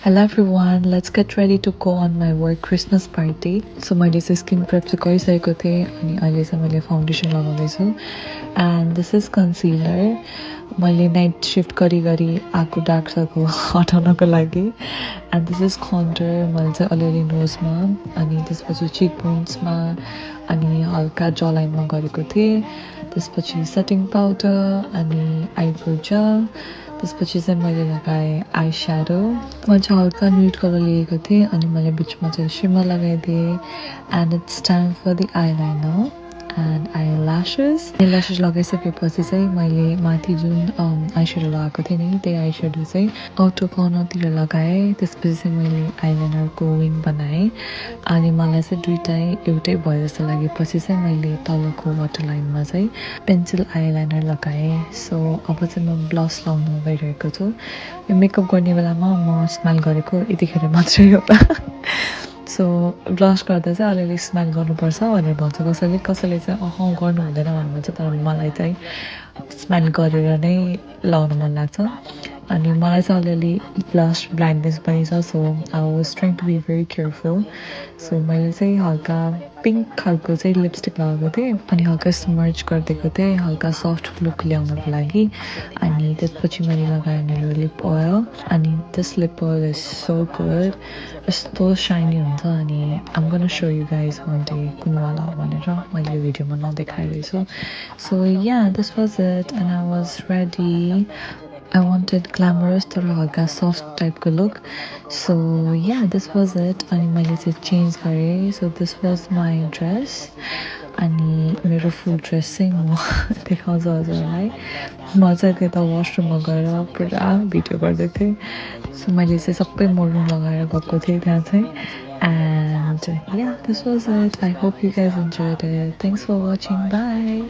Hello everyone, let's get ready to go on my work Christmas party. So मैले चाहिँ skin prep चाहिँ गरिसकेको थिएँ अनि अहिले चाहिँ मैले फाउन्डेसन लगाउँदैछु एन्ड दिस इज कन्सिलर मैले नाइट शिफ्ट गरी आएको डार्क सर्कल हटाउनको लागि एन्ड दिस इज कन्टुर मैले चाहिँ अलिअलि नोजमा अनि त्यसपछि चिक बोन्समा अनि हल्का जलाइनमा गरेको थिएँ त्यसपछि सेटिङ पाउडर अनि आइब्रो जेल त्यसपछि चाहिँ मैले लगाएँ आई स्याडो मैले चाहिँ हल्का न्युड कलर लिएको थिएँ अनि मैले बिचमा चाहिँ सिमर लगाइदिएँ and it's time for the eyeliner and eyelashes लगाइसकेपछि चाहिँ मैले माथि जुन आई स्याडो लगाएको थिएँ नि त्यही आई स्याडो चाहिँ आउटर कर्नरतिर लगाएँ त्यसपछि चाहिँ मैले आइलाइनरको विङ बनाएँ अनि मलाई चाहिँ दुइटै एउटै भयो जस्तो लागेपछि चाहिँ मैले तलको वाटर लाइनमा चाहिँ पेन्सिल आइलाइनर लगाएँ सो अब चाहिँ म ब्लस लाउनु गइरहेको छु यो मेकअप गर्ने बेलामा म स्माइल गरेको यतिखेर मात्रै हो सो ब्लस गर्दा चाहिँ अलिअलि स्माइल गर्नुपर्छ भनेर भन्छ कसैले चाहिँ गर्नु हुँदैन भन्नुहुन्छ तर मलाई चाहिँ स्माइल गरेर नै लाउनु मन लाग्छ अनि मलाई चाहिँ अलिअलि ब्लस ब्लाइन्डनेस पनि छ so I was trying to be very careful so मैले चाहिँ हल्का पिङ्क खालको चाहिँ लिपस्टिक लगाएको थिएँ अनि हल्का स्मर्च गरिदिएको थिएँ हल्का सफ्ट लुक ल्याउनको लागि अनि त्यसपछि मैले लगाएँ मेरो लिप ओयल अनि this lip oil is so good यस्तो साइनी हुन्छ अनि I'm gonna so you guys one day कुनवाला भनेर मैले यो भिडियोमा नदेखाइरहेछु so yeah this was it and I was ready I wanted glamorous तर हल्का सफ्ट टाइपको look so yeah this was it अनि मैले चाहिँ चेन्ज गरेँ so this was my dress अनि मेरो फुल ड्रेस चाहिँ म देखाउँछु हजुरहरूलाई म चाहिँ त्यता वासरुममा गएर पुरा भिडियो गर्दै थिएँ सो मैले चाहिँ सबै मरुन लगाएर गएको थिएँ त्यहाँ चाहिँ and yeah this was it I hope you guys enjoyed it thanks for watching by